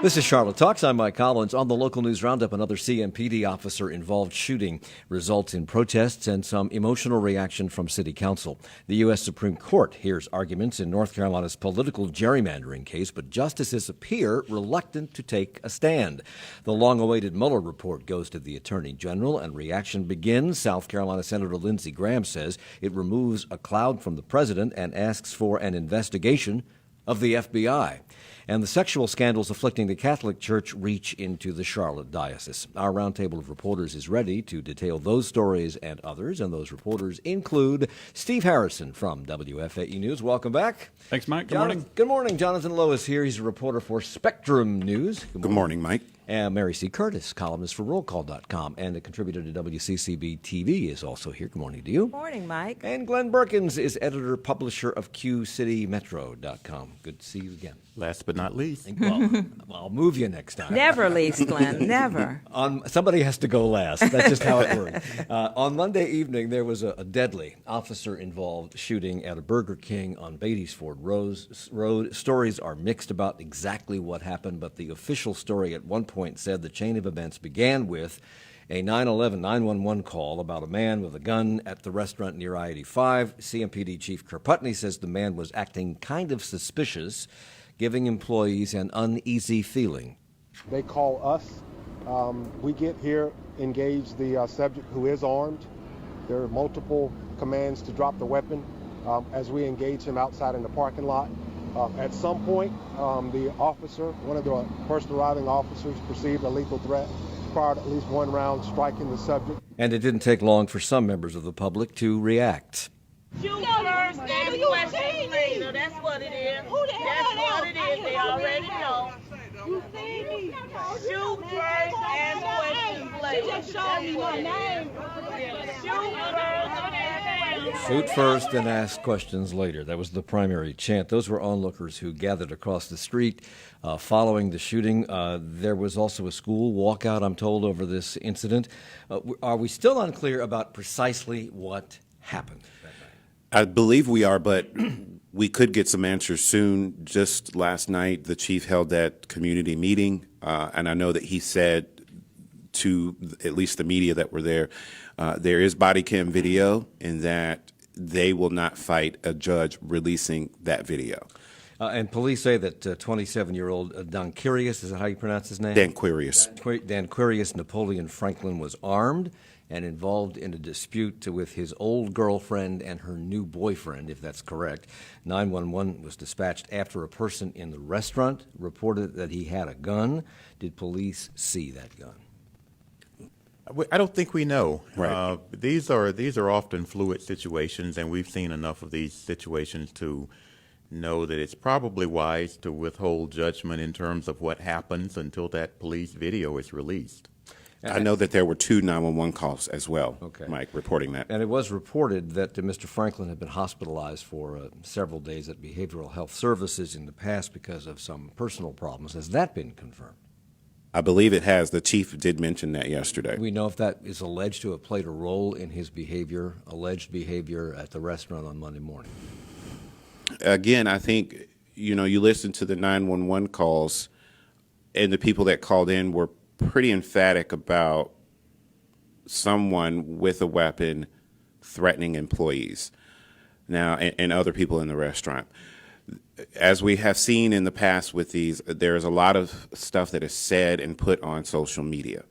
This is Charlotte Talks. I'm Mike Collins. On the local news roundup, another CMPD officer-involved shooting results in protests and some emotional reaction from City Council. The U.S. Supreme Court hears arguments in North Carolina's political gerrymandering case, but justices appear reluctant to take a stand. The long-awaited Mueller report goes to the Attorney General, and reaction begins. South Carolina Senator Lindsey Graham says it removes a cloud from the president and asks for an investigation of the FBI. And the sexual scandals afflicting the Catholic Church reach into the Charlotte Diocese. Our roundtable of reporters is ready to detail those stories and others, and those reporters include Steve Harrison from WFAE News. Welcome back. Thanks, Mike. Good morning. Good morning. Jonathan Lowe is here. He's a reporter for Spectrum News. Good morning, Mike. And Mary C. Curtis, columnist for RollCall.com and a contributor to WCCB TV, is also here. Good morning to you. Good morning, Mike. And Glenn Berkins is publisher of QCityMetro.com. Good to see you again. Last but not least. Well, I'll move you next time. Never least, Glenn. Never. Somebody has to go last. That's just how it works. On Monday evening, there was a deadly officer-involved shooting at a Burger King on Beatty's Ford Road. Stories are mixed about exactly what happened, but the official story at one point said the chain of events began with a 911 call about a man with a gun at the restaurant near I-85. CMPD Chief Kirkputney says the man was acting kind of suspicious, giving employees an uneasy feeling. They call us. We get here, engage the subject who is armed. There are multiple commands to drop the weapon as we engage him outside in the parking lot. At some point, the officer, one of the first arriving officers, perceived a lethal threat, fired at least one round, striking the subject. And it didn't take long for some members of the public to react. Shoot first, ask questions later. That's what it is. That's what it is. They already know. You see me? Shoot first, ask questions later. Just show me my name. Shoot first and ask questions later. That was the primary chant. Those were onlookers who gathered across the street following the shooting. There was also a school walkout, I'm told, over this incident. Are we still unclear about precisely what happened that night? I believe we are, but we could get some answers soon. Just last night, the chief held that community meeting, and I know that he said to at least the media that were there, there is body cam video, and that they will not fight a judge releasing that video. And police say that 27-year-old Danquirius, is that how you pronounce his name? Danquirius. Danquirius Napoleon Franklin was armed and involved in a dispute with his old girlfriend and her new boyfriend, if that's correct. 911 was dispatched after a person in the restaurant reported that he had a gun. Did police see that gun? I don't think we know. Right. These are often fluid situations, and we've seen enough of these situations to know that it's probably wise to withhold judgment in terms of what happens until that police video is released. I know that there were 2 911 calls as well, Okay. Mike, reporting that. And it was reported that Mr. Franklin had been hospitalized for several days at Behavioral Health Services in the past because of some personal problems. Has that been confirmed? I believe it has. The chief did mention that yesterday. Do we know if that is alleged to have played a role in his alleged behavior at the restaurant on Monday morning? Again, I think, you listen to the 911 calls, and the people that called in were pretty emphatic about someone with a weapon threatening employees now and other people in the restaurant. As we have seen in the past with these, there's a lot of stuff that is said and put on social media.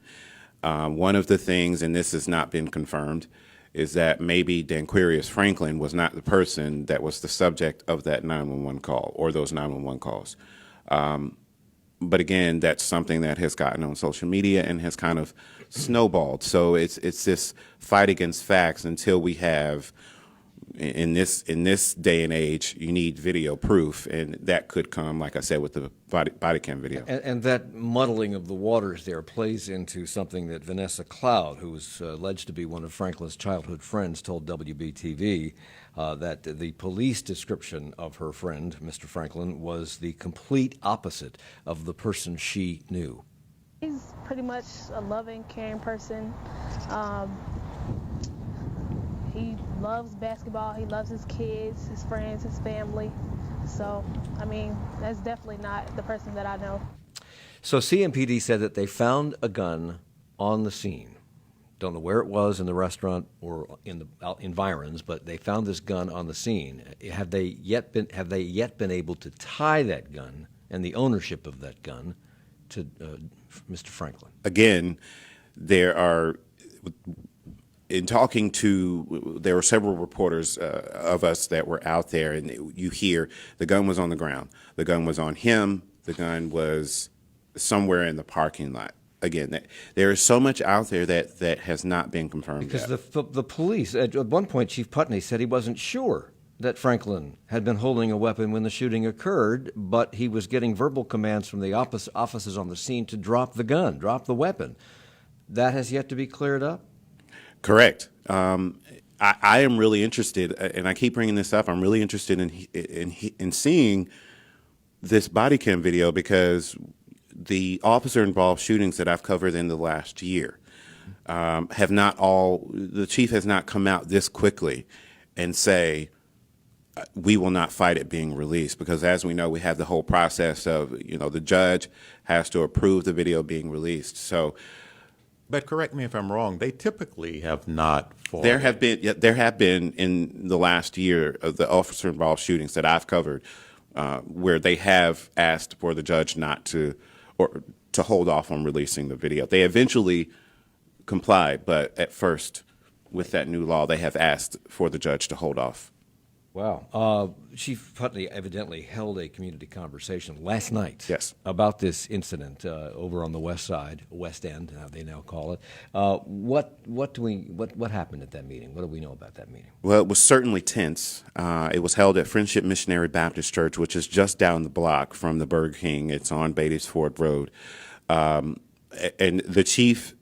One of the things, and this has not been confirmed, is that maybe Danquirius Franklin was not the person that was the subject of that 911 call or those 911 calls. But again, that's something that has gotten on social media and has kind of snowballed. So it's this fight against facts until we have, in this day and age, you need video proof, and that could come, like I said, with the body cam video. And that muddling of the waters there plays into something that Vanessa Cloud, who was alleged to be one of Franklin's childhood friends, told WBTV, that the police description of her friend, Mr. Franklin, was the complete opposite of the person she knew. He's pretty much a loving, caring person. He loves basketball. He loves his kids, his friends, his family. So, I mean, that's definitely not the person that I know. So CMPD said that they found a gun on the scene. Don't know where it was in the restaurant or in the environs, but they found this gun on the scene. Have they yet been able to tie that gun and the ownership of that gun to Mr. Franklin? Again, there are, there were several reporters of us that were out there, and you hear the gun was on the ground, the gun was on him, the gun was somewhere in the parking lot. Again, there is so much out there that has not been confirmed Because yet. the police, at one point, Chief Putney said he wasn't sure that Franklin had been holding a weapon when the shooting occurred, but he was getting verbal commands from the officers on the scene to drop the gun, drop the weapon. That has yet to be cleared up? Correct. I am really interested, and I keep bringing this up, I'm really interested in seeing this body cam video because the officer-involved shootings that I've covered in the last year the chief has not come out this quickly and say, we will not fight it being released, because as we know, we have the whole process of, the judge has to approve the video being released. So, But correct me if I'm wrong, they typically have not fought. there have been in the last year of the officer-involved shootings that I've covered where they have asked for the judge not to, or to hold off on releasing the video. They eventually complied, but at first, with that new law, they have asked for the judge to hold off. Wow. Chief Putney evidently held a community conversation last night Yes. about this incident over on the west side, West End, they now call it. What happened at that meeting? What do we know about that meeting? Well, it was certainly tense. It was held at Friendship Missionary Baptist Church, which is just down the block from the Burger King. It's on Beatty's Ford Road. And the chief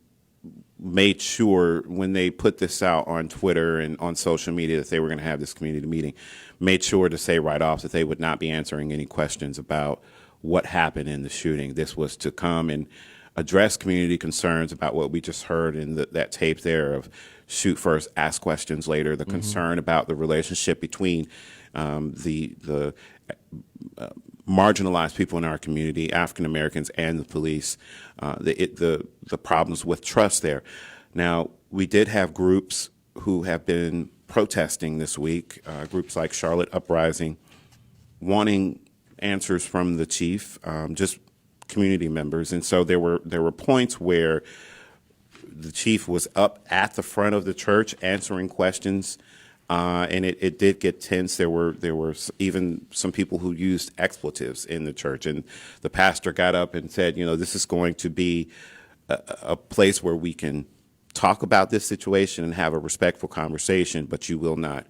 made sure when they put this out on Twitter and on social media that they were going to have this community meeting, made sure to say right off that they would not be answering any questions about what happened in the shooting. This was to come and address community concerns about what we just heard in that tape there of shoot first, ask questions later, the concern about the relationship between the marginalized people in our community, African Americans, and the police, the problems with trust there. Now, we did have groups who have been protesting this week, groups like Charlotte Uprising, wanting answers from the chief, just community members. And so there were points where the chief was up at the front of the church answering questions. And it did get tense. There were even some people who used expletives in the church, and the pastor got up and said, this is going to be a place where we can talk about this situation and have a respectful conversation, but you will not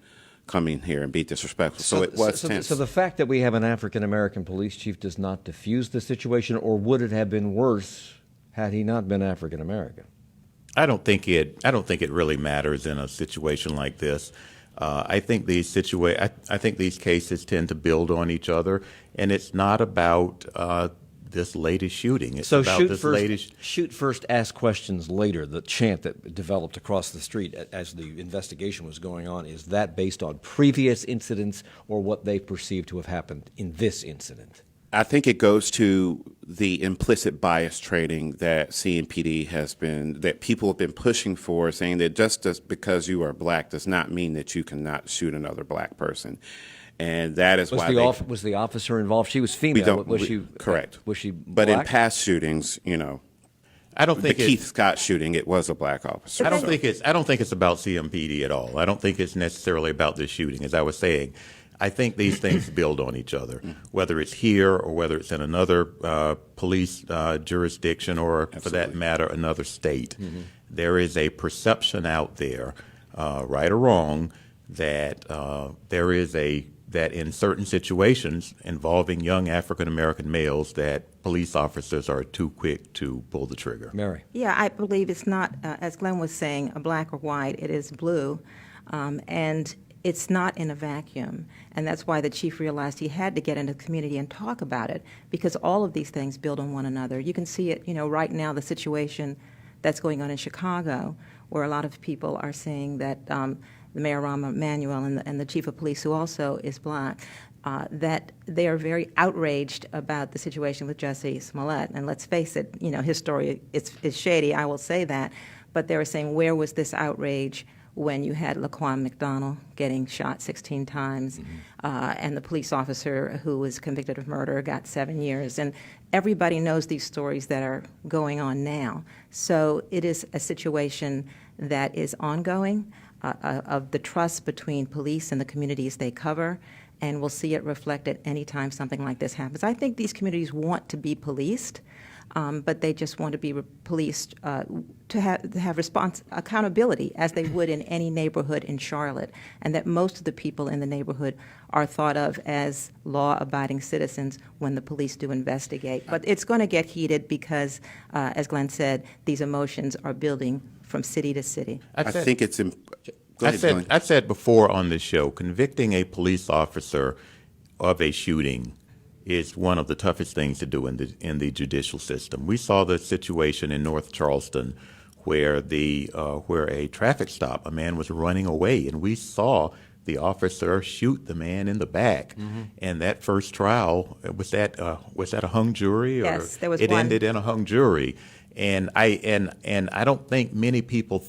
come in here and be disrespectful. So it was tense. So the fact that we have an African-American police chief does not diffuse the situation, or would it have been worse had he not been African-American? I don't think it really matters in a situation like this. I think these cases tend to build on each other, and it's not about this latest shooting. It's about shoot first, ask questions later. The chant that developed across the street as the investigation was going on, is that based on previous incidents or what they perceive to have happened in this incident? I think it goes to the implicit bias training that CMPD that people have been pushing for, saying that just because you are black does not mean that you cannot shoot another black person. And that is why was the officer involved? She was female. Correct. Was she But black? in past shootings, I don't think the Keith Scott shooting, it was a black officer. I don't think it's about CMPD at all. I don't think it's necessarily about this shooting. As I was saying, I think these things build on each other, whether it's here or whether it's in another police jurisdiction or, for that matter, another state. Mm-hmm. There is a perception out there, right or wrong, that that in certain situations involving young African American males, that police officers are too quick to pull the trigger. Mary. Yeah, I believe it's not, as Glenn was saying, a black or white. It is blue, and it's not in a vacuum. And that's why the chief realized he had to get into the community and talk about it, because all of these things build on one another. You can see it, right now, the situation that's going on in Chicago, where a lot of people are saying that the Mayor Rahm Emanuel and the chief of police, who also is black, that they are very outraged about the situation with Jussie Smollett. And let's face it, his story is shady, I will say that. But they were saying, where was this outrage when you had Laquan McDonald getting shot 16 times, and the police officer who was convicted of murder got 7 years. And everybody knows these stories that are going on now. So it is a situation that is ongoing of the trust between police and the communities they cover, and we'll see it reflected anytime something like this happens. I think these communities want to be policed, but they just want to be policed to have accountability as they would in any neighborhood in Charlotte, and that most of the people in the neighborhood are thought of as law-abiding citizens when the police do investigate. But it's going to get heated because, as Glenn said, these emotions are building from city to city. I think it's Go ahead, Glenn. I said before on this show, convicting a police officer of a shooting is one of the toughest things to do in the judicial system. We saw the situation in North Charleston where a traffic stop, a man was running away, and we saw the officer shoot the man in the back. And that first trial, was that a hung jury? Or yes, there was it one. Ended in a hung jury. And I don't think many people,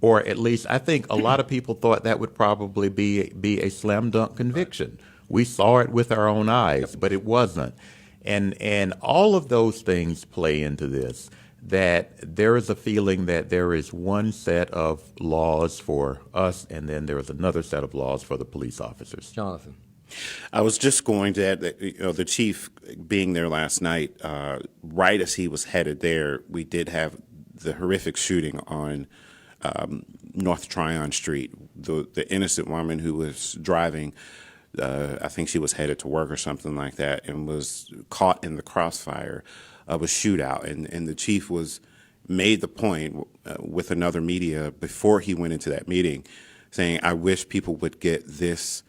or at least I think a lot of people thought that would probably be a slam dunk conviction. We saw it with our own eyes, but it wasn't. And all of those things play into this, that there is a feeling that there is one set of laws for us, and then there is another set of laws for the police officers. Jonathan. I was just going to add that the chief being there last night, right as he was headed there, we did have the horrific shooting on North Tryon Street. The innocent woman who was driving, I think she was headed to work or something like that, and was caught in the crossfire of a shootout. And the chief made the point with another media before he went into that meeting, saying, I wish people would get this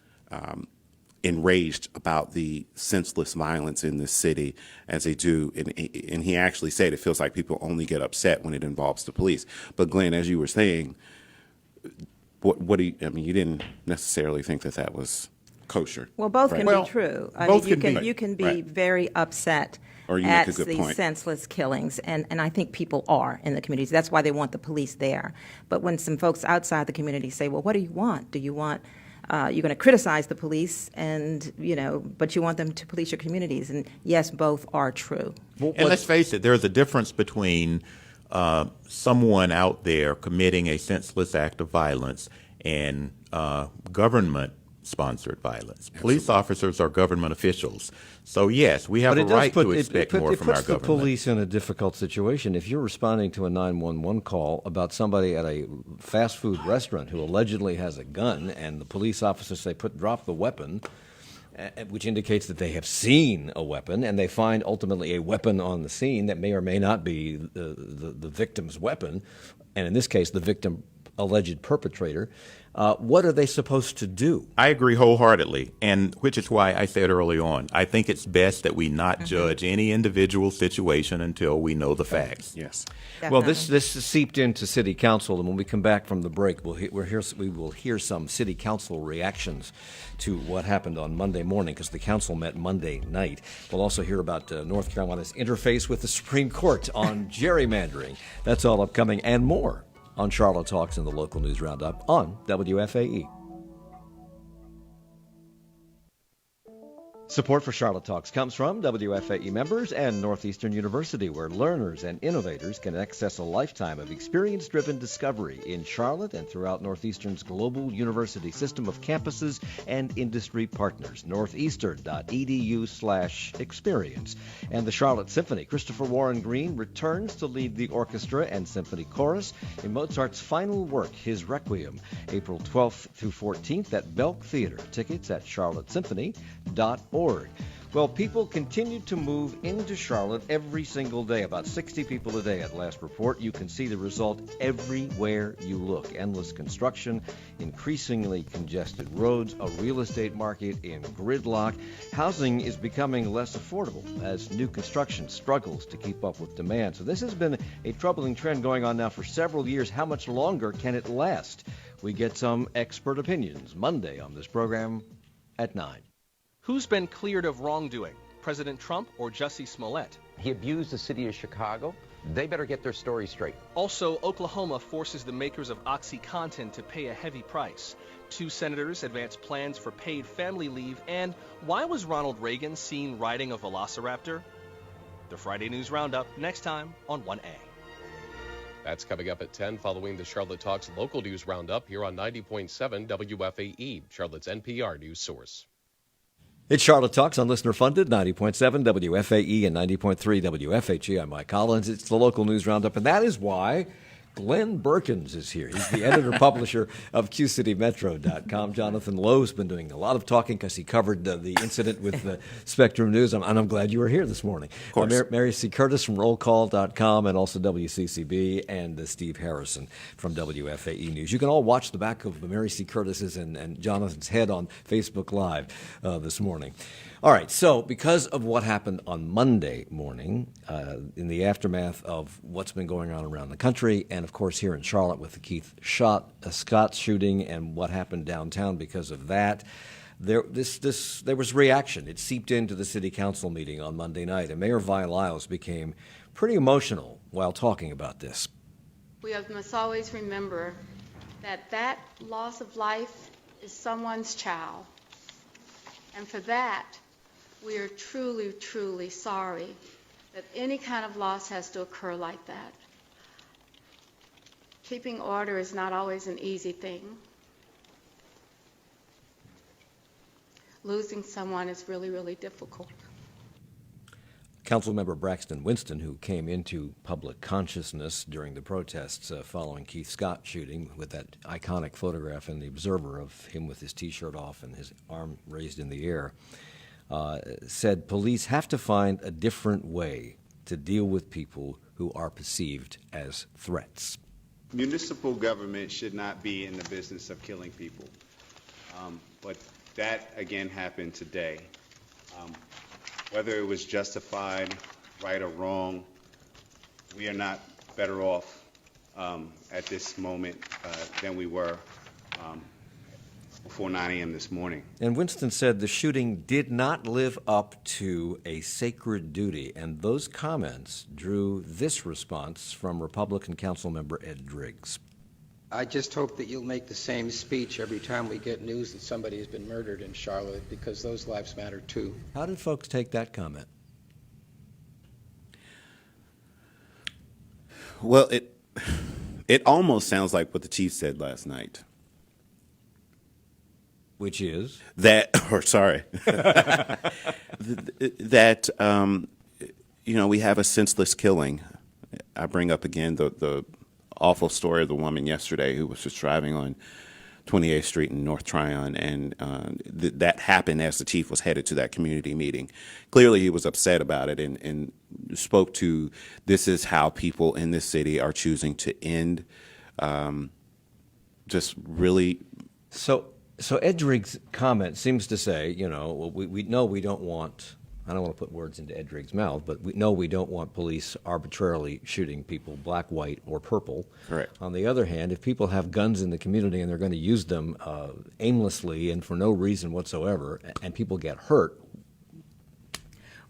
enraged about the senseless violence in this city as they do. And he actually said it feels like people only get upset when it involves the police. But Glenn, as you were saying, what do you, I mean, you didn't necessarily think that was kosher. Well, both can Well, be true. I both mean, can be. you can be Right. very upset Or you at make a good these point. senseless killings, and I think people are in the communities. That's why they want the police there. But when some folks outside the community say, well, what do you want? Do you want, you're going to criticize the police, and, but you want them to police your communities. And yes, both are true. And let's face it, there's a difference between someone out there committing a senseless act of violence and government-sponsored violence. Police officers are government officials. So, yes, we have a right to expect more from our It puts the government. police in a difficult situation. If you're responding to a 911 call about somebody at a fast food restaurant who allegedly has a gun, and the police officers say, drop the weapon, which indicates that they have seen a weapon, and they find ultimately a weapon on the scene that may or may not be the victim's weapon, and in this case, the victim alleged perpetrator, what are they supposed to do? I agree wholeheartedly, and which is why I said early on, I think it's best that we not judge any individual situation until we know the facts. Yes. Well, this seeped into City Council, and when we come back from the break, we will hear some City Council reactions to what happened on Monday morning, because the council met Monday night. We'll also hear about North Carolina's interface with the Supreme Court on gerrymandering. That's all upcoming and more on Charlotte Talks in the Local News Roundup on WFAE. Support for Charlotte Talks comes from WFAE members and Northeastern University, where learners and innovators can access a lifetime of experience-driven discovery in Charlotte and throughout Northeastern's global university system of campuses and industry partners. Northeastern.edu/experience. And the Charlotte Symphony. Christopher Warren Green returns to lead the orchestra and symphony chorus in Mozart's final work, his Requiem, April 12th through 14th at Belk Theater. Tickets at charlottesymphony.org. Well, people continue to move into Charlotte every single day, about 60 people a day at last report. You can see the result everywhere you look. Endless construction, increasingly congested roads, a real estate market in gridlock. Housing is becoming less affordable as new construction struggles to keep up with demand. So this has been a troubling trend going on now for several years. How much longer can it last? We get some expert opinions Monday on this program at 9. Who's been cleared of wrongdoing, President Trump or Jussie Smollett? He abused the city of Chicago. They better get their story straight. Also, Oklahoma forces the makers of OxyContin to pay a heavy price. 2 senators advance plans for paid family leave. And why was Ronald Reagan seen riding a velociraptor? The Friday News Roundup next time on 1A. That's coming up at 10 following the Charlotte Talks local news roundup here on 90.7 WFAE, Charlotte's NPR news source. It's Charlotte Talks on listener-funded 90.7 WFAE and 90.3 WFHE. I'm Mike Collins. It's the local news roundup, and that is why Glenn Berkins is here. He's the editor-publisher of QCityMetro.com. Jonathan Lowe's been doing a lot of talking because he covered the incident with Spectrum News, and I'm glad you were here this morning. Of course. Mary C. Curtis from RollCall.com and also WCCB, and Steve Harrison from WFAE News. You can all watch the back of Mary C. Curtis's and Jonathan's head on Facebook Live this morning. All right, so because of what happened on Monday morning, in the aftermath of what's been going on around the country, and of course here in Charlotte with the Keith Scott shooting and what happened downtown because of that, there was reaction. It seeped into the city council meeting on Monday night, and Mayor Vi Lyles became pretty emotional while talking about this. We must always remember that loss of life is someone's child, and for that, we are truly, truly sorry that any kind of loss has to occur like that. Keeping order is not always an easy thing. Losing someone is really, really difficult. Councilmember Braxton Winston, who came into public consciousness during the protests following Keith Scott shooting with that iconic photograph in The Observer of him with his T-shirt off and his arm raised in the air, said police have to find a different way to deal with people who are perceived as threats. Municipal government should not be in the business of killing people. But that, again, happened today. Whether it was justified, right or wrong, we are not better off at this moment than we were before 9 a.m. this morning. And Winston said the shooting did not live up to a sacred duty, and those comments drew this response from Republican Councilmember Ed Driggs. I just hope that you'll make the same speech every time we get news that somebody has been murdered in Charlotte, because those lives matter too. How did folks take that comment? Well, it almost sounds like what the chief said last night. Which is? That we have a senseless killing. I bring up again the awful story of the woman yesterday who was just driving on 28th Street in North Tryon, and that happened as the chief was headed to that community meeting. Clearly he was upset about it and spoke to this is how people in this city are choosing to end just really... So Ed Driggs' comment seems to say, we know we don't want, I don't want to put words into Ed Driggs' mouth, but we know we don't want police arbitrarily shooting people black, white, or purple. Correct. On the other hand, if people have guns in the community and they're going to use them aimlessly and for no reason whatsoever, and people get hurt,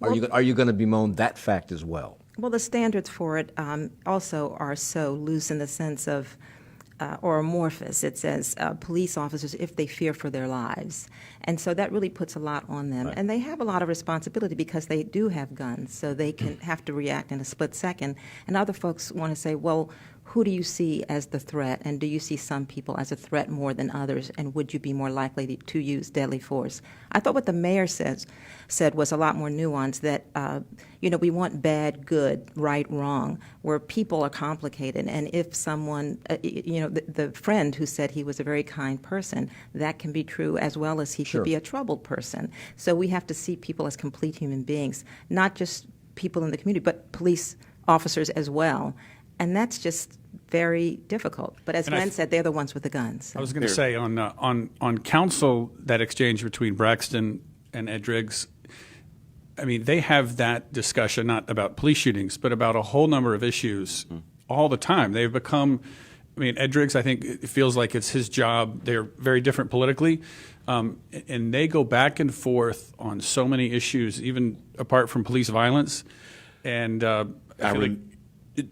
are you going to bemoan that fact as well? Well, the standards for it also are so loose in the sense of or amorphous. It says police officers if they fear for their lives. And so that really puts a lot on them. Right. And they have a lot of responsibility because they do have guns, so they can have to react in a split second. And other folks want to say, well, who do you see as the threat? And do you see some people as a threat more than others? And would you be more likely to use deadly force? I thought what the mayor said was a lot more nuanced, that, we want bad, good, right, wrong, where people are complicated. And if someone, the friend who said he was a very kind person, that can be true as well as he could be a troubled person. So we have to see people as complete human beings, not just people in the community, but police officers as well. And that's just very difficult. But as Glenn said, they're the ones with the guns. So. I was going to say on council, that exchange between Braxton and Ed Driggs, I mean, they have that discussion not about police shootings, but about a whole number of issues all the time. They've become, Ed Driggs, I think, it feels like it's his job. They're very different politically, And they go back and forth on so many issues, even apart from police violence. And I feel like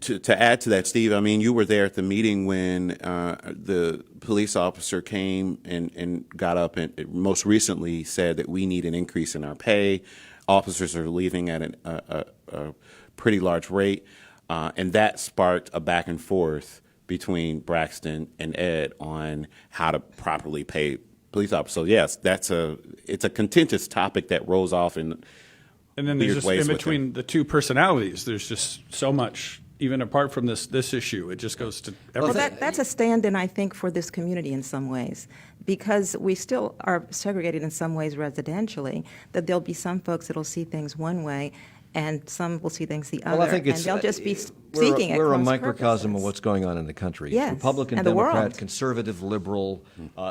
to add to that, Steve, I mean, you were there at the meeting when the police officer came and got up and most recently said that we need an increase in our pay. Officers are leaving at a pretty large rate, and that sparked a back and forth between Braxton and Ed on how to properly pay police officers. So yes, it's a contentious topic that rolls off in and then there's weird just ways in with between the two personalities. There's just so much. Even apart from this issue, it just goes to everything. Well, that's a stand-in, I think, for this community in some ways, because we still are segregated in some ways residentially, that there'll be some folks that'll see things one way, and some will see things the other, well, I think and they'll just be we're seeking a cross microcosm purposes. of what's going on in the country. Yes, Republican, and the Democrat, world. conservative, liberal.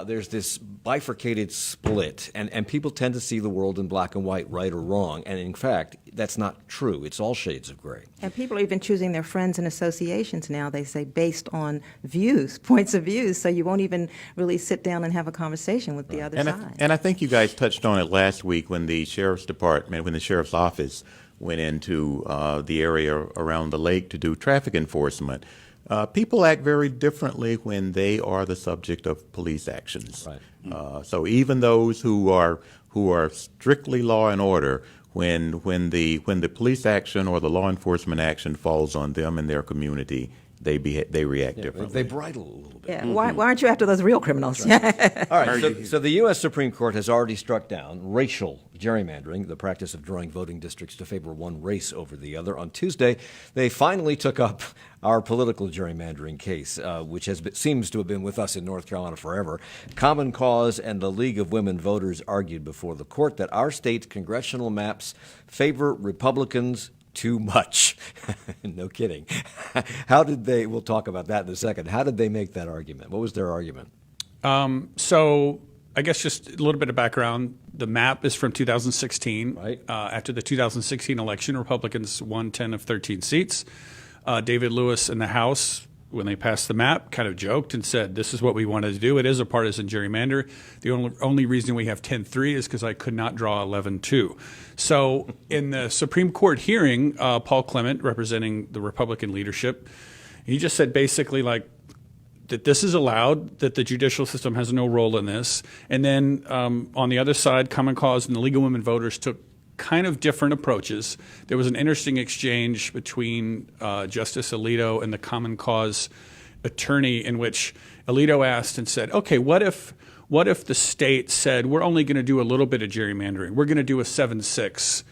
There's this bifurcated split, and people tend to see the world in black and white, right or wrong. And in fact, that's not true. It's all shades of gray. And people are even choosing their friends and associations now, they say, based on views, points of views, so you won't even really sit down and have a conversation with the other side. And I think you guys touched on it last week when the sheriff's department, when the sheriff's office went into the area around the lake to do traffic enforcement. People act very differently when they are the subject of police actions. Right. So even those who are strictly law and order, when the police action or the law enforcement action falls on them and their community, they react differently. They bridle a little bit. Yeah. Why aren't you after those real criminals? Right. All right. So the U.S. Supreme Court has already struck down racial gerrymandering, the practice of drawing voting districts to favor one race over the other. On Tuesday, they finally took up our political gerrymandering case, which seems to have been with us in North Carolina forever. Common Cause and the League of Women Voters argued before the court that our state's congressional maps favor Republicans too much. No kidding. How did they, we'll talk about that in a second, how did they make that argument? What was their argument? So I guess just a little bit of background. The map is from 2016. Right. After the 2016 election, Republicans won 10 of 13 seats. David Lewis in the House, when they passed the map, kind of joked and said, this is what we wanted to do. It is a partisan gerrymander. The only reason we have 10-3 is because I could not draw 11-2. So in the Supreme Court hearing, Paul Clement, representing the Republican leadership, he just said basically like that this is allowed, that the judicial system has no role in this. And then on the other side, Common Cause and the League of Women Voters took kind of different approaches. There was an interesting exchange between Justice Alito and the Common Cause attorney in which Alito asked and said, okay, what if the state said, we're only going to do a little bit of gerrymandering. We're going to do a 7-6.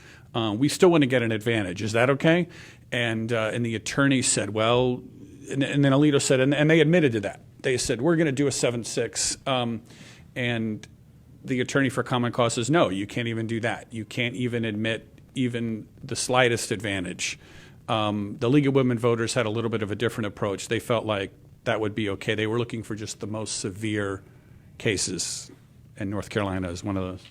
We still want to get an advantage. Is that okay? And the attorney said, well, and then Alito said, and they admitted to that. They said, we're going to do a 7-6. And the attorney for Common Cause says, no, you can't even do that. You can't even admit even the slightest advantage. The League of Women Voters had a little bit of a different approach. They felt like that would be okay. They were looking for just the most severe cases, and North Carolina is one of those.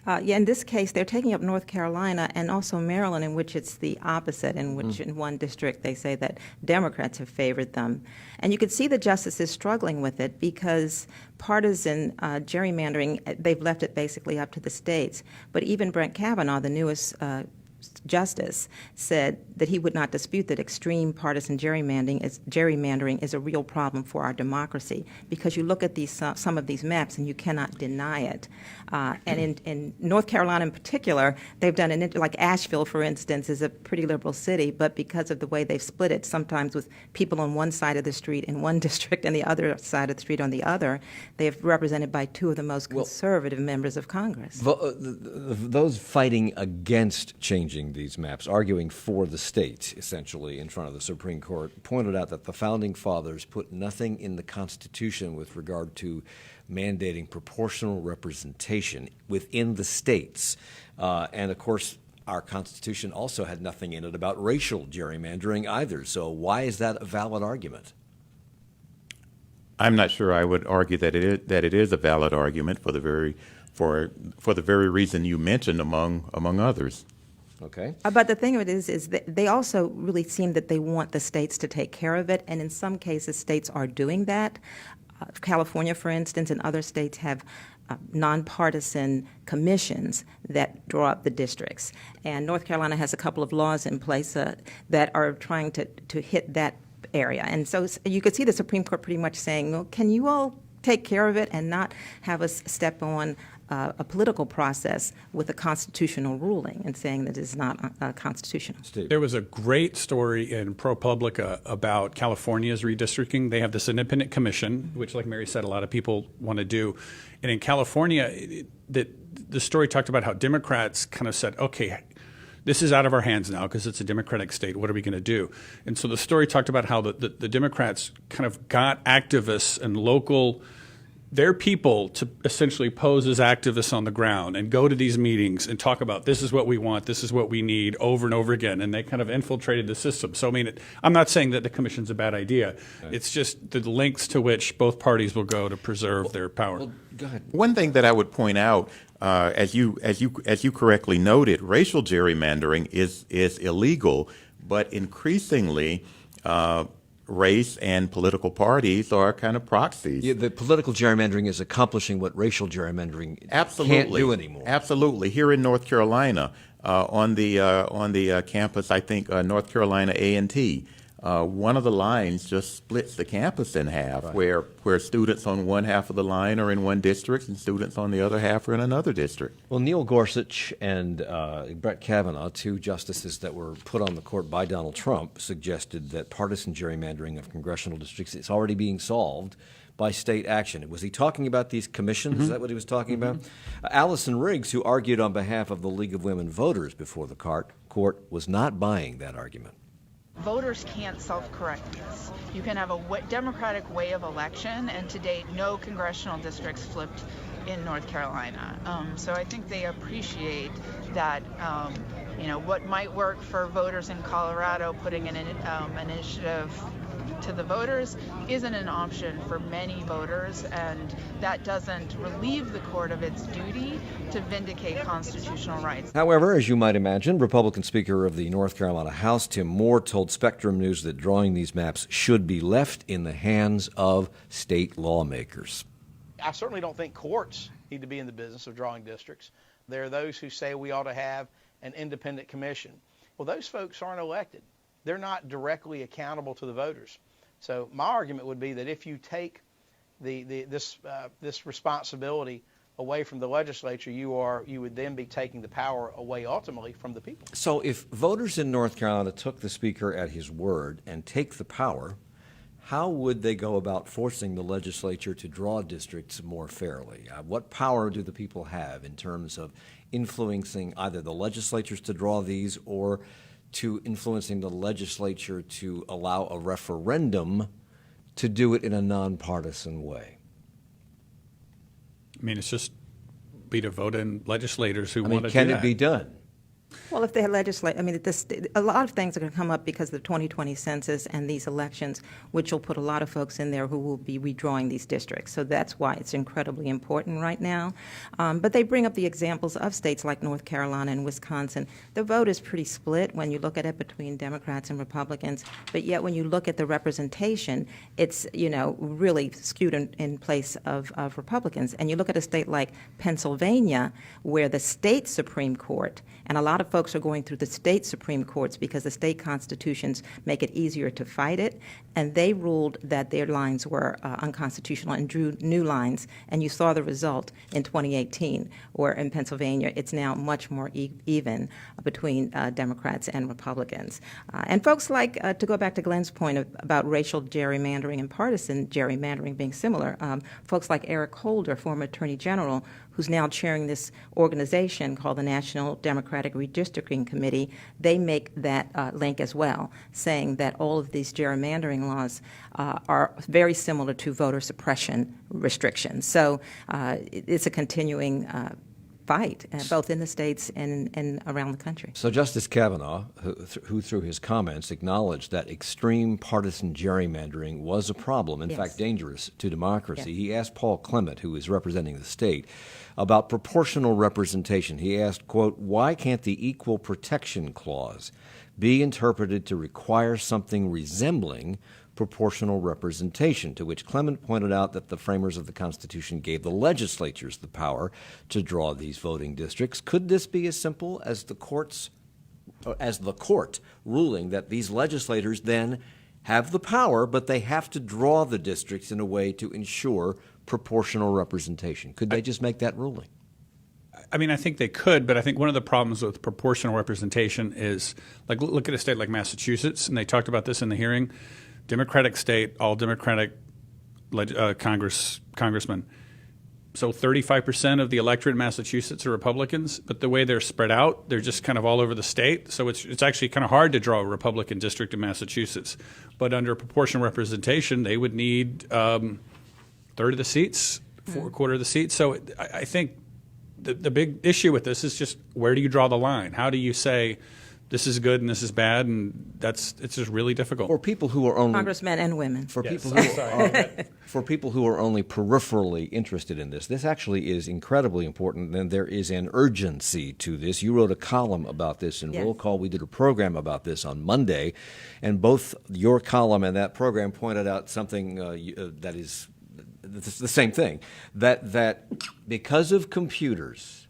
Yeah, in this case, they're taking up North Carolina and also Maryland, in which it's the opposite, in which in one district they say that Democrats have favored them. And you could see the justices struggling with it because partisan gerrymandering, they've left it basically up to the states. But even Brett Kavanaugh, the newest justice, said that he would not dispute that extreme partisan gerrymandering is a real problem for our democracy, because you look at these some of these maps and you cannot deny it. And in North Carolina in particular, they've done like Asheville, for instance, is a pretty liberal city, but because of the way they've split it, sometimes with people on one side of the street in one district and the other side of the street on the other, they're represented by two of the most conservative members of Congress. Those fighting against changing these maps, arguing for the state, essentially, in front of the Supreme Court, pointed out that the Founding Fathers put nothing in the Constitution with regard to mandating proportional representation within the states. And, of course, our Constitution also had nothing in it about racial gerrymandering either. So why is that a valid argument? I'm not sure I would argue that it is a valid argument for the very reason you mentioned, among others. Okay. But the thing of it is that they also really seem that they want the states to take care of it, and in some cases states are doing that. California, for instance, and other states have nonpartisan commissions that draw up the districts. And North Carolina has a couple of laws in place that are trying to hit that area. And so you could see the Supreme Court pretty much saying, well, can you all take care of it and not have us step on a political process with a constitutional ruling and saying that it's not constitutional. Steve. There was a great story in ProPublica about California's redistricting. They have this independent commission, which, like Mary said, a lot of people want to do. And in California, the story talked about how Democrats kind of said, okay, this is out of our hands now because it's a Democratic state. What are we going to do? And so the story talked about how the Democrats kind of got activists and their people to essentially pose as activists on the ground and go to these meetings and talk about this is what we want, this is what we need over and over again. And they kind of infiltrated the system. So, I mean, I'm not saying that the commission's a bad idea. Right. It's just the lengths to which both parties will go to preserve their power. Well, go ahead. One thing that I would point out, as you correctly noted, racial gerrymandering is illegal, but increasingly race and political parties are kind of proxies. Yeah, the political gerrymandering is accomplishing what racial gerrymandering Absolutely. Can't do anymore. Absolutely. Here in North Carolina, on the campus, I think North Carolina A&T, one of the lines just splits the campus in half, right, where students on one half of the line are in one district and students on the other half are in another district. Well, Neil Gorsuch and Brett Kavanaugh, two justices that were put on the court by Donald Trump, suggested that partisan gerrymandering of congressional districts is already being solved by state action. Was he talking about these commissions? Mm-hmm. Is that what he was talking about? Allison Riggs, who argued on behalf of the League of Women Voters before the court, was not buying that argument. Voters can't self-correct this. You can have a democratic way of election, and to date, no congressional districts flipped in North Carolina. So I think they appreciate that, what might work for voters in Colorado, putting an initiative to the voters, isn't an option for many voters, and that doesn't relieve the court of its duty to vindicate constitutional rights. However, as you might imagine, Republican Speaker of the North Carolina House, Tim Moore, told Spectrum News that drawing these maps should be left in the hands of state lawmakers. I certainly don't think courts need to be in the business of drawing districts. There are those who say we ought to have an independent commission. Well, those folks aren't elected. They're not directly accountable to the voters. So my argument would be that if you take this responsibility away from the legislature, you would then be taking the power away ultimately from the people. So if voters in North Carolina took the Speaker at his word and take the power, how would they go about forcing the legislature to draw districts more fairly? What power do the people have in terms of influencing either the legislatures to draw these or to influencing the legislature to allow a referendum to do it in a nonpartisan way? I mean, it's just be to vote in legislators who want to do that. Can it be done? Well, if they legislate, a lot of things are going to come up because of the 2020 census and these elections, which will put a lot of folks in there who will be redrawing these districts. So that's why it's incredibly important right now. But they bring up the examples of states like North Carolina and Wisconsin. The vote is pretty split when you look at it between Democrats and Republicans. But yet when you look at the representation, it's, really skewed in place of Republicans. And you look at a state like Pennsylvania, where the state Supreme Court, and a lot of folks are going through the state Supreme Courts because the state constitutions make it easier to fight it, and they ruled that their lines were unconstitutional and drew new lines, and you saw the result in 2018, where in Pennsylvania it's now much more even between Democrats and Republicans. And folks like, to go back to Glenn's point about racial gerrymandering and partisan gerrymandering being similar, folks like Eric Holder, former Attorney General, who's now chairing this organization called the National Democratic Redistricting Committee, they make that link as well, saying that all of these gerrymandering laws are very similar to voter suppression restrictions. So it's a continuing fight, both in the states and around the country. So Justice Kavanaugh, who through his comments acknowledged that extreme partisan gerrymandering was a problem, in fact dangerous to democracy, he asked Paul Clement, who is representing the state, about proportional representation. He asked, quote, why can't the Equal Protection Clause be interpreted to require something resembling proportional representation, to which Clement pointed out that the framers of the Constitution gave the legislatures the power to draw these voting districts. Could this be as simple as the court ruling that these legislators then have the power, but they have to draw the districts in a way to ensure proportional representation? Could they just make that ruling? I mean, I think they could, but I think one of the problems with proportional representation is, like, look at a state like Massachusetts, and they talked about this in the hearing. Democratic state, all Democratic congressmen. So 35% of the electorate in Massachusetts are Republicans, but the way they're spread out, they're just kind of all over the state. So it's actually kind of hard to draw a Republican district in Massachusetts. But under proportional representation, they would need third of the seats, quarter of the seats. So I think the big issue with this is just, where do you draw the line? How do you say this is good and this is bad? And it's just really difficult. For people who are only Congressmen and women. For people who are only peripherally interested in this actually is incredibly important, and there is an urgency to this. You wrote a column about this in Roll Call. We did a program about this on Monday, and both your column and that program pointed out something that is the same thing, that because of computers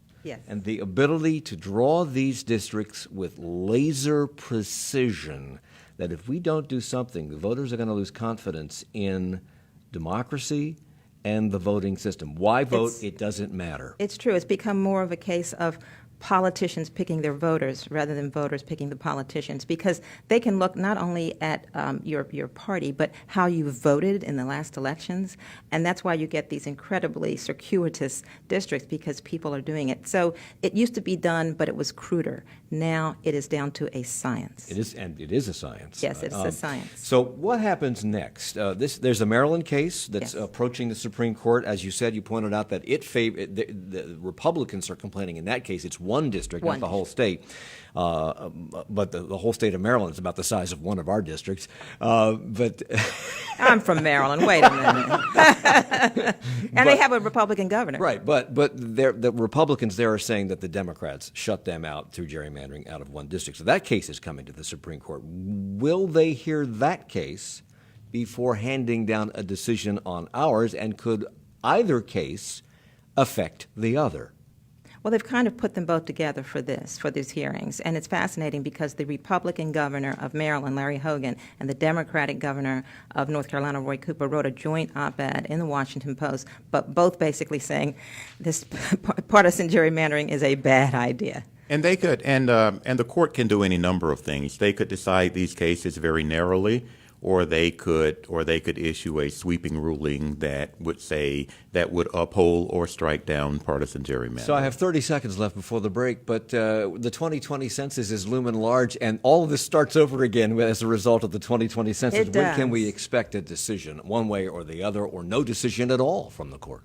and the ability to draw these districts with laser precision, that if we don't do something, the voters are going to lose confidence in democracy and the voting system. Why vote? It doesn't matter. It's true. It's become more of a case of politicians picking their voters rather than voters picking the politicians, because they can look not only at your party, but how you voted in the last elections. And that's why you get these incredibly circuitous districts, because people are doing it. So it used to be done, but it was cruder. Now it is down to a science. It is, and it is a science. Yes, it's a science. So what happens next? There's a Maryland case that's approaching the Supreme Court. As you said, you pointed out that the Republicans are complaining in that case. It's one district, not the whole state. But the whole state of Maryland is about the size of one of our districts. But I'm from Maryland. Wait a minute. And they have a Republican governor. Right, but the Republicans there are saying that the Democrats shut them out through gerrymandering out of one district. So that case is coming to the Supreme Court. Will they hear that case before handing down a decision on ours, and could either case affect the other? Well, they've kind of put them both together for these hearings. And it's fascinating because the Republican governor of Maryland, Larry Hogan, and the Democratic governor of North Carolina, Roy Cooper, wrote a joint op-ed in the Washington Post, but both basically saying this partisan gerrymandering is a bad idea. And they could, and the court can do any number of things. They could decide these cases very narrowly, or they could issue a sweeping ruling that would uphold or strike down partisan gerrymandering. So I have 30 seconds left before the break, but the 2020 census is looming large, and all of this starts over again as a result of the 2020 census. When can we expect a decision, one way or the other, or no decision at all from the court?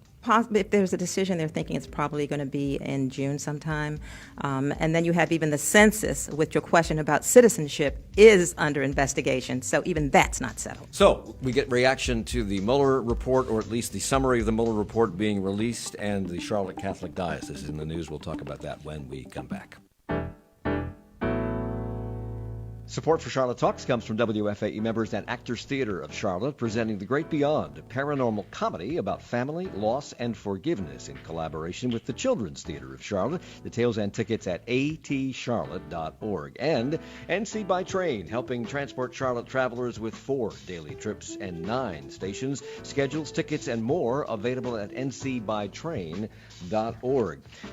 If there's a decision, they're thinking it's probably going to be in June sometime. And then you have even the census, which your question about citizenship is under investigation. So even that's not settled. So we get reaction to the Mueller report, or at least the summary of the Mueller report being released, and the Charlotte Catholic Diocese is in the news. We'll talk about that when we come back. Support for Charlotte Talks comes from WFAE members and Actors Theater of Charlotte, presenting The Great Beyond, a paranormal comedy about family, loss, and forgiveness in collaboration with the Children's Theater of Charlotte. Details and tickets at atcharlotte.org. And NC by Train, helping transport Charlotte travelers with 4 daily trips and 9 stations. Schedules, tickets, and more available at ncbytrain.org.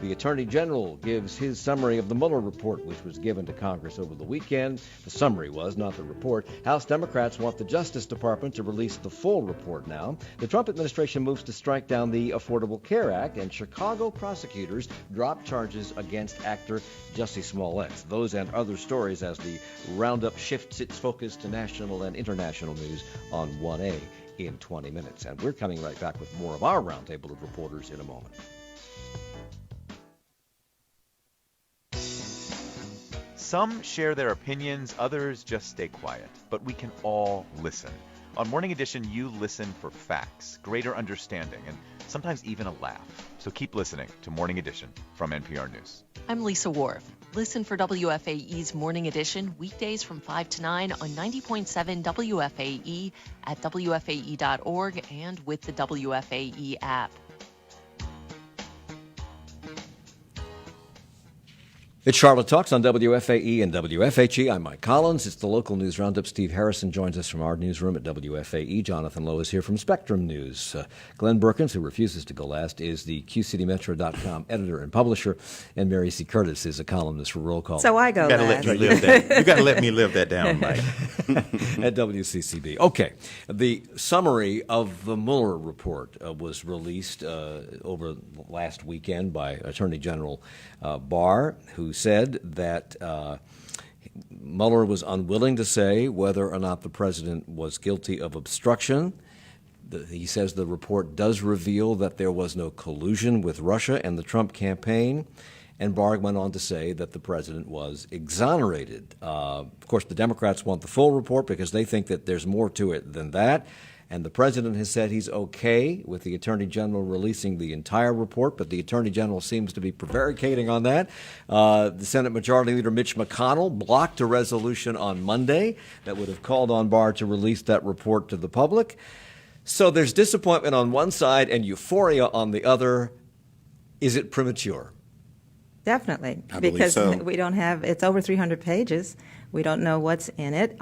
The Attorney General gives his summary of the Mueller report, which was given to Congress over the weekend. The summary was, not the report. House Democrats want the Justice Department to release the full report now. The Trump administration moves to strike down the Affordable Care Act, and Chicago prosecutors drop charges against actor Jussie Smollett. Those and other stories as the Roundup shifts its focus to national and international news on 1A in 20 minutes. And we're coming right back with more of our roundtable of reporters in a moment. Some share their opinions, others just stay quiet, but we can all listen. On Morning Edition, you listen for facts, greater understanding, and sometimes even a laugh. So keep listening to Morning Edition from NPR News. I'm Lisa Wharf. Listen for WFAE's Morning Edition weekdays from 5 to 9 on 90.7 WFAE at WFAE.org and with the WFAE app. It's Charlotte Talks on WFAE and WFHE. I'm Mike Collins. It's the local news roundup. Steve Harrison joins us from our newsroom at WFAE. Jonathan Lowe is here from Spectrum News. Glenn Berkins, who refuses to go last, is the QCityMetro.com editor and publisher, and Mary C. Curtis is a columnist for Roll Call. So I go last. You got to let me live that down, Mike. At WCCB. Okay, the summary of the Mueller report was released over last weekend by Attorney General Barr, who said that Mueller was unwilling to say whether or not the president was guilty of obstruction. He says the report does reveal that there was no collusion with Russia and the Trump campaign. And Barr went on to say that the president was exonerated. Of course, the Democrats want the full report because they think that there's more to it than that. And the president has said he's okay with the attorney general releasing the entire report, but the attorney general seems to be prevaricating on that. The Senate Majority Leader Mitch McConnell blocked a resolution on Monday that would have called on Barr to release that report to the public. So there's disappointment on one side and euphoria on the other. Is it premature? Definitely, I believe because so. we don't have, it's over 300 pages. We don't know what's in it.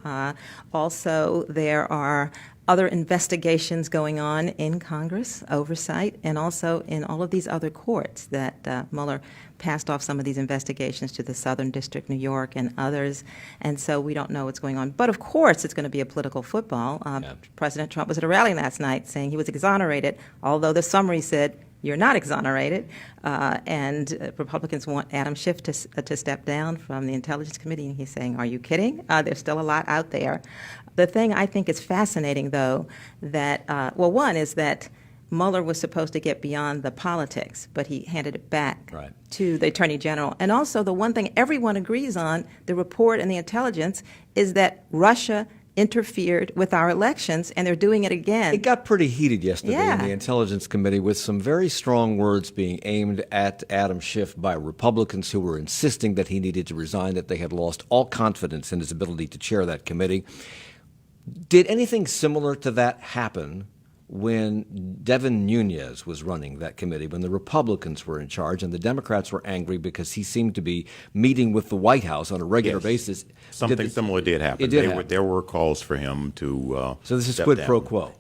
Also, there are other investigations going on in Congress, oversight, and also in all of these other courts that Mueller passed off some of these investigations to the Southern District, New York, and others. And so we don't know what's going on. But of course, it's going to be a political football. President Trump was at a rally last night saying he was exonerated, although the summary said, you're not exonerated, and Republicans want Adam Schiff to step down from the Intelligence Committee, and he's saying, are you kidding? There's still a lot out there. The thing I think is fascinating, though, that, one is that Mueller was supposed to get beyond the politics, but he handed it back to the Attorney General. And also the one thing everyone agrees on, the report and the intelligence, is that Russia interfered with our elections, and they're doing it again. It got pretty heated yesterday in the Intelligence Committee with some very strong words being aimed at Adam Schiff by Republicans who were insisting that he needed to resign, that they had lost all confidence in his ability to chair that committee. Did anything similar to that happen when Devin Nunes was running that committee, when the Republicans were in charge and the Democrats were angry because he seemed to be meeting with the White House on a regular basis? Something similar did happen. There were calls for him to So this is step quid down. pro quo?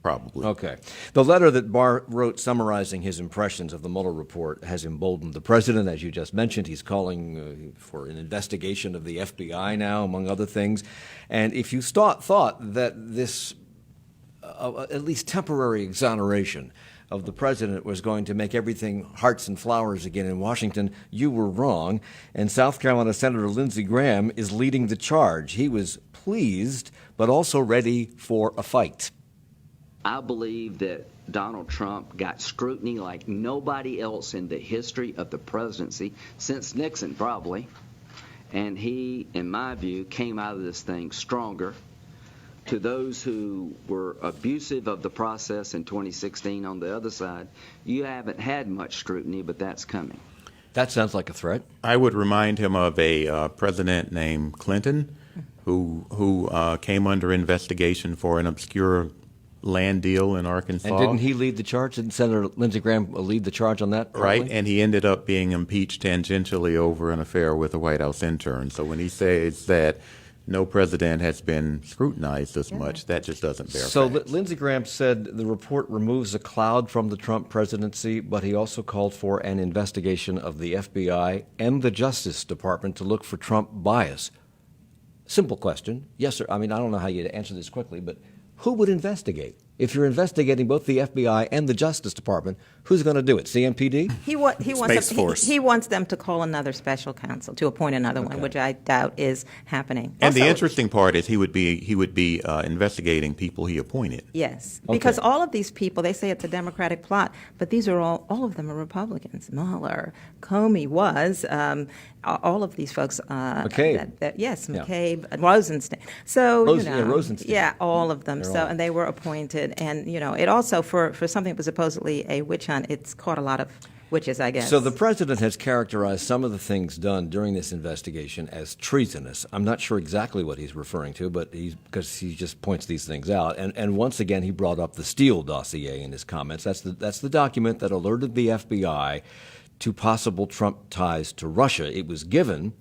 Probably. Okay. The letter that Barr wrote summarizing his impressions of the Mueller report has emboldened the president, as you just mentioned. He's calling for an investigation of the FBI now, among other things. And if you thought that this at least temporary exoneration of the president was going to make everything hearts and flowers again in Washington, you were wrong. And South Carolina Senator Lindsey Graham is leading the charge. He was pleased, but also ready for a fight. I believe that Donald Trump got scrutiny like nobody else in the history of the presidency, since Nixon probably. And he, in my view, came out of this thing stronger. To those who were abusive of the process in 2016 on the other side, you haven't had much scrutiny, but that's coming. That sounds like a threat. I would remind him of a president named Clinton who came under investigation for an obscure land deal in Arkansas. And didn't he lead the charge? Didn't Senator Lindsey Graham lead the charge on that? Probably? Right, and he ended up being impeached tangentially over an affair with a White House intern. So when he says that no president has been scrutinized this much, that just doesn't bear So facts. Lindsey Graham said the report removes a cloud from the Trump presidency, but he also called for an investigation of the FBI and the Justice Department to look for Trump bias. Simple question. Yes, sir. I mean, I don't know how you'd answer this quickly, but who would investigate? If you're investigating both the FBI and the Justice Department, who's going to do it? CMPD? He wants them to call another special counsel, to appoint another one, which I doubt is happening. And the Also, interesting part is he would be investigating people he appointed. Yes, because all of these people, they say it's a Democratic plot, but these are all of them are Republicans. Mueller, Comey was, all of these folks. McCabe. Yes, Yeah. McCabe, Rosenstein. So, Rosenstein. yeah, all of them. They're So, all- and they were appointed. And, it also, for something that was supposedly a witch hunt, it's caught a lot of witches, I guess. So the president has characterized some of the things done during this investigation as treasonous. I'm not sure exactly what he's referring to, but because he just points these things out. And once again, he brought up the Steele dossier in his comments. That's the document that alerted the FBI to possible Trump ties to Russia. It was given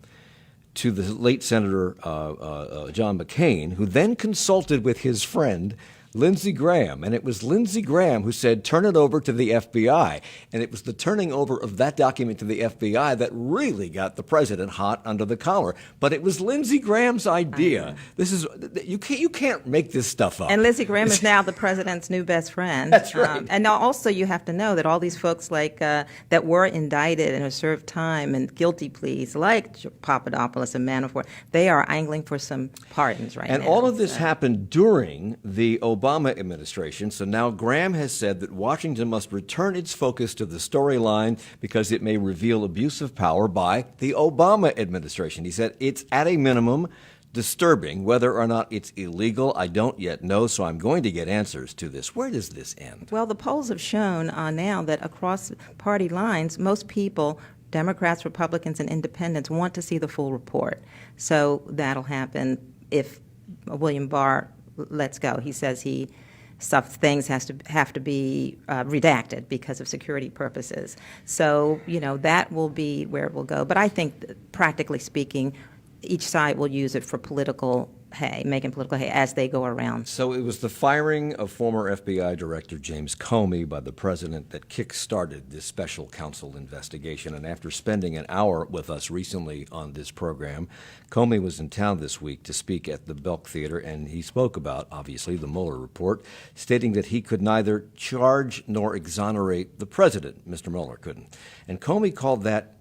to the late Senator John McCain, who then consulted with his friend Lindsey Graham, and it was Lindsey Graham who said, turn it over to the FBI. And it was the turning over of that document to the FBI that really got the president hot under the collar. But it was Lindsey Graham's idea. This is you can't make this stuff up. And Lindsey Graham is now the president's new best friend. That's right. And now also you have to know that all these folks that were indicted and have served time and guilty pleas, like Papadopoulos and Manafort, they are angling for some pardons right now. And all of this happened during the Obama administration. So now Graham has said that Washington must return its focus to the storyline because it may reveal abuse of power by the Obama administration. He said it's at a minimum disturbing. Whether or not it's illegal, I don't yet know, so I'm going to get answers to this. Where does this end? Well, the polls have shown now that across party lines, most people, Democrats, Republicans, and independents, want to see the full report. So that'll happen if William Barr lets go. He says things have to be redacted because of security purposes. So, that will be where it will go. But I think, practically speaking, each side will use it for political hay, making political hay as they go around. So it was the firing of former FBI Director James Comey by the president that kick-started this special counsel investigation. And after spending an hour with us recently on this program, Comey was in town this week to speak at the Belk Theater, and he spoke about, obviously, the Mueller report, stating that he could neither charge nor exonerate the president. Mr. Mueller couldn't. And Comey called that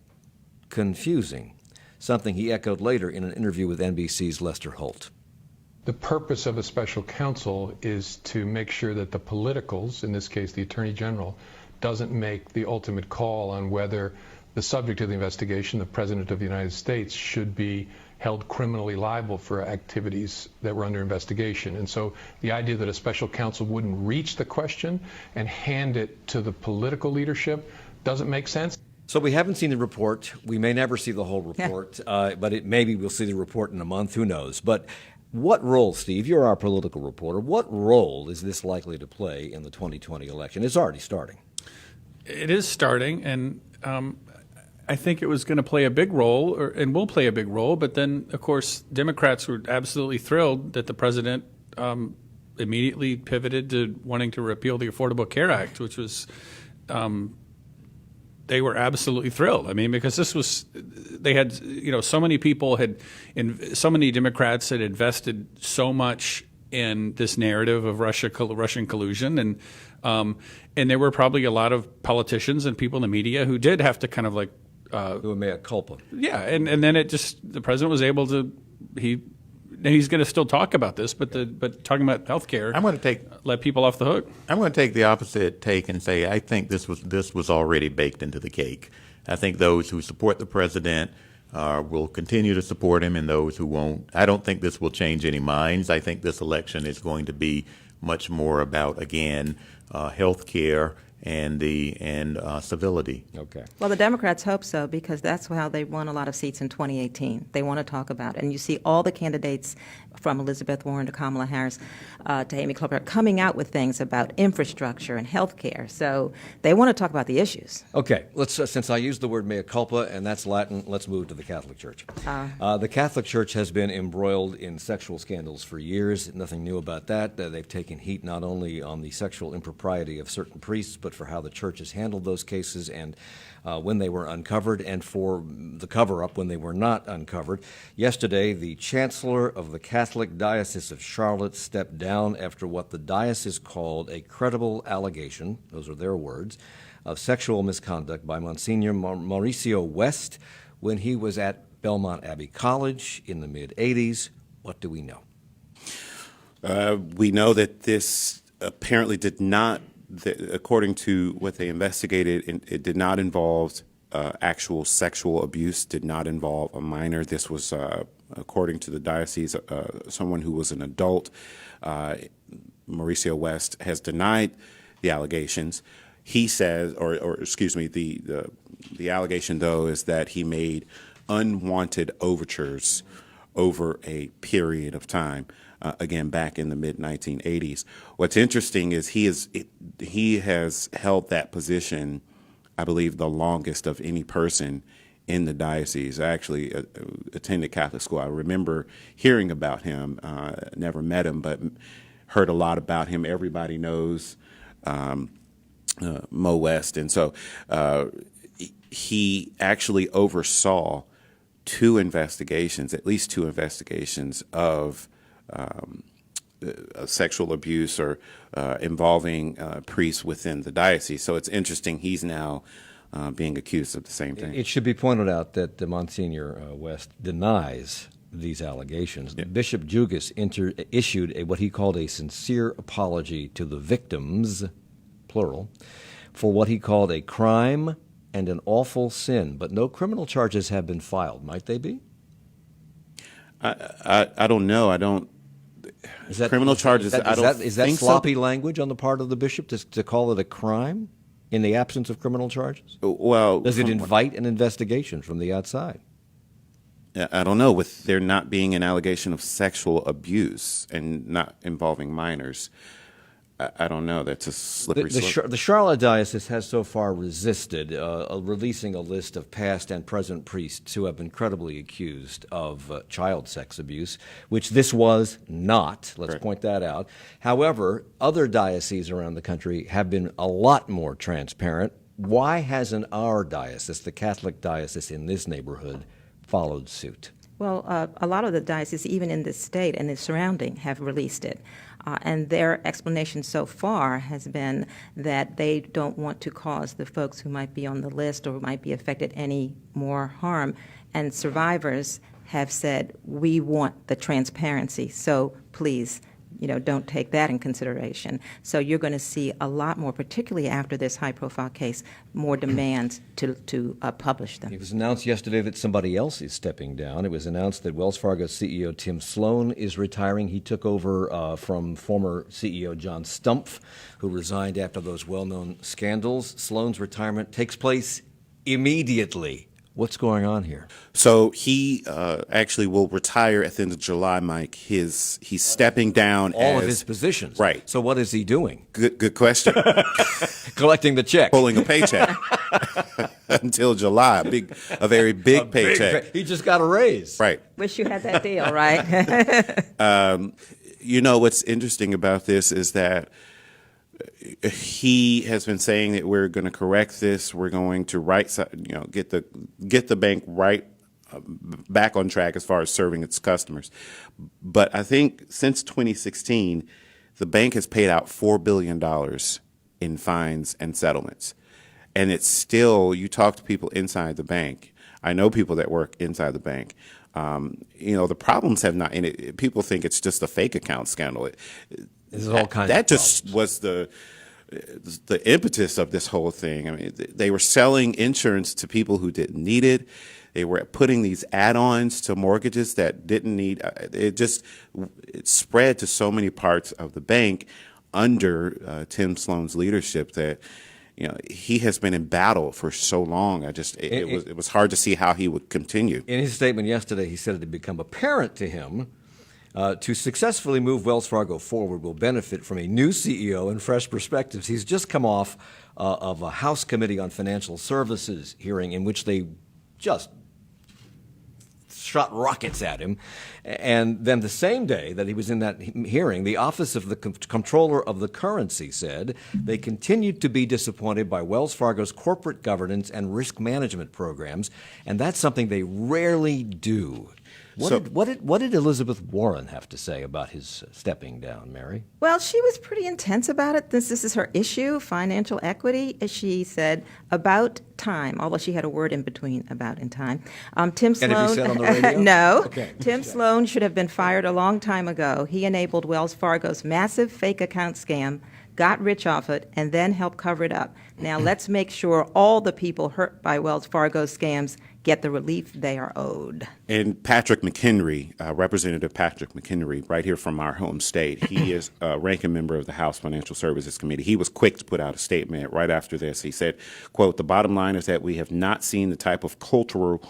confusing, something he echoed later in an interview with NBC's Lester Holt. The purpose of a special counsel is to make sure that the politicals, in this case the Attorney General, doesn't make the ultimate call on whether the subject of the investigation, the President of the United States, should be held criminally liable for activities that were under investigation. And so the idea that a special counsel wouldn't reach the question and hand it to the political leadership doesn't make sense. So we haven't seen the report. We may never see the whole report, but maybe we'll see the report in a month. Who knows? But what role, Steve, you're our political reporter, what role is this likely to play in the 2020 election? It's already starting. It is starting, and I think it was going to play a big role, and will play a big role. But then, of course, Democrats were absolutely thrilled that the president immediately pivoted to wanting to repeal the Affordable Care Act, which was they were absolutely thrilled. I mean, because this was, they had, so many people so many Democrats had invested so much in this narrative of Russian collusion, and there were probably a lot of politicians and people in the media who did have to kind of like who mea culpa. Yeah, and then the president was able to he's going to still talk about this, but talking about healthcare, I'm going to let people off the hook. I'm going to take the opposite take and say I think this was already baked into the cake. I think those who support the president will continue to support him, and those who won't. I don't think this will change any minds. I think this election is going to be much more about, again, health care and civility. Okay. Well, the Democrats hope so, because that's how they won a lot of seats in 2018. They want to talk about it. And you see all the candidates from Elizabeth Warren to Kamala Harris to Amy Klobuchar coming out with things about infrastructure and health care. So they want to talk about the issues. Okay. Let's since I used the word mea culpa, and that's Latin, let's move to the Catholic Church. The Catholic Church has been embroiled in sexual scandals for years. Nothing new about that. They've taken heat not only on the sexual impropriety of certain priests, but for how the church has handled those cases and when they were uncovered, and for the cover-up when they were not uncovered. Yesterday, the Chancellor of the Catholic Diocese of Charlotte stepped down after what the diocese called a credible allegation, those are their words, of sexual misconduct by Monsignor Mauricio West when he was at Belmont Abbey College in the mid-'80s. What do we know? We know that this apparently did not, according to what they investigated, it did not involve actual sexual abuse did not involve a minor. This was, according to the diocese, someone who was an adult. Mauricio West has denied the allegations. He says, or excuse me, the allegation, though, is that he made unwanted overtures over a period of time, again, back in the mid-1980s. What's interesting is he has held that position, I believe, the longest of any person in the diocese. I actually attended Catholic school. I remember hearing about him, never met him, but heard a lot about him. Everybody knows Mo West. And so he actually oversaw at least two investigations of sexual abuse or involving priests within the diocese. So it's interesting he's now being accused of the same thing. It should be pointed out that Monsignor West denies these allegations. Yeah. Bishop Jugas issued what he called a sincere apology to the victims, plural, for what he called a crime and an awful sin, but no criminal charges have been filed. Might they be? I don't know. I don't. Criminal charges. Is that sloppy language on the part of the bishop to call it a crime in the absence of criminal charges? Well, does it invite an investigation from the outside? I don't know. With there not being an allegation of sexual abuse and not involving minors, I don't know. That's a slippery slope. The Charlotte Diocese has so far resisted releasing a list of past and present priests who have been credibly accused of child sex abuse, which this was not. Let's point that out. However, other dioceses around the country have been a lot more transparent. Why hasn't our diocese, the Catholic Diocese in this neighborhood, followed suit? Well, a lot of the dioceses, even in this state and the surrounding, have released it. And their explanation so far has been that they don't want to cause the folks who might be on the list or who might be affected any more harm. And survivors have said, we want the transparency, so please, don't take that in consideration. So you're going to see a lot more, particularly after this high-profile case, more demands to publish them. It was announced yesterday that somebody else is stepping down. It was announced that Wells Fargo CEO Tim Sloane is retiring. He took over from former CEO John Stumpf, who resigned after those well-known scandals. Sloane's retirement takes place immediately. What's going on here? So he actually will retire at the end of July, Mike. He's stepping down all of his positions. Right. So what is he doing? Good question. Collecting the check. Pulling a paycheck until July. A very big paycheck. He just got a raise. Right. Wish you had that deal, right? What's interesting about this is that he has been saying that we're going to correct this. We're going to get the bank right back on track as far as serving its customers. But I think since 2016, the bank has paid out $4 billion in fines and settlements, and it's still. You talk to people inside the bank. I know people that work inside the bank. The problems have not. And people think it's just a fake account scandal. This is all kinds that of just problems. Was the impetus of this whole thing. I mean, they were selling insurance to people who didn't need it. They were putting these add-ons to mortgages that didn't need. It spread to so many parts of the bank under Tim Sloane's leadership that he has been in battle for so long. It was hard to see how he would continue. In his statement yesterday, he said it had become apparent to him. To successfully move Wells Fargo forward will benefit from a new CEO and fresh perspectives. He's just come off of a House Committee on Financial Services hearing in which they just shot rockets at him. And then the same day that he was in that hearing, the Office of the Comptroller of the Currency said they continued to be disappointed by Wells Fargo's corporate governance and risk management programs, and that's something they rarely do. What did Elizabeth Warren have to say about his stepping down, Mary? Well, she was pretty intense about it. This is her issue, financial equity. She said, about time, although she had a word in between about and time. Tim Sloane. And have you said on the radio? No. Okay. Tim Sloane should have been fired a long time ago. He enabled Wells Fargo's massive fake account scam, got rich off it, and then helped cover it up. Now let's make sure all the people hurt by Wells Fargo scams get the relief they are owed. And Patrick McHenry, Representative Patrick McHenry, right here from our home state, he is a ranking member of the House Financial Services Committee. He was quick to put out a statement right after this. He said, quote, "The bottom line is that we have not seen the type of cultural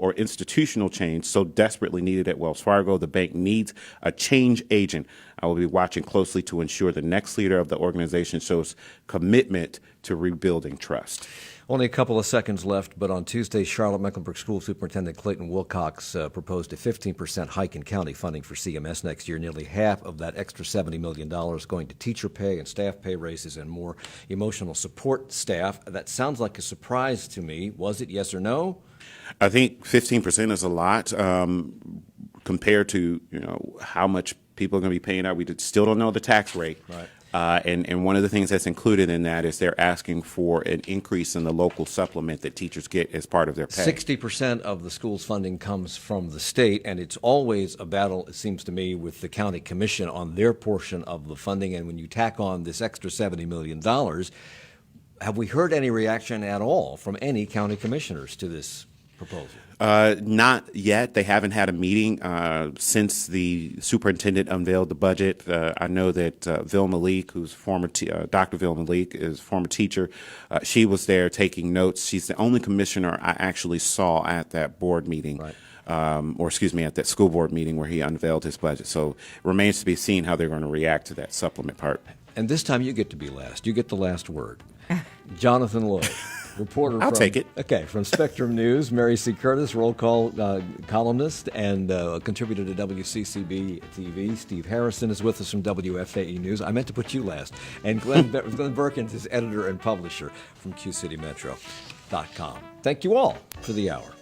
or institutional change so desperately needed at Wells Fargo. The bank needs a change agent. I will be watching closely to ensure the next leader of the organization shows commitment to rebuilding trust." Only a couple of seconds left, but on Tuesday, Charlotte-Mecklenburg School Superintendent Clayton Wilcox proposed a 15% hike in county funding for CMS next year. Nearly half of that extra $70 million going to teacher pay and staff pay raises and more emotional support staff. That sounds like a surprise to me. Was it, yes or no? I think 15% is a lot compared to how much people are going to be paying out. We still don't know the tax rate. Right. And one of the things that's included in that is they're asking for an increase in the local supplement that teachers get as part of their pay. 60% of the school's funding comes from the state, and it's always a battle, it seems to me, with the county commission on their portion of the funding. And when you tack on this extra $70 million, have we heard any reaction at all from any county commissioners to this proposal? Not yet. They haven't had a meeting since the superintendent unveiled the budget. I know that Vil Malik, who's Dr. Vil Malik, is a former teacher. She was there taking notes. She's the only commissioner I actually saw at that board meeting, right. At that school board meeting where he unveiled his budget. So it remains to be seen how they're going to react to that supplement part. And this time you get to be last. You get the last word. Jonathan Lloyd. Reporter I'll take it. Okay, from Spectrum News, Mary C. Curtis, roll call columnist and contributor to WCCB TV. Steve Harrison is with us from WFAE News. I meant to put you last. And Glenn Berkins is editor and publisher from QCityMetro.com. Thank you all for the hour.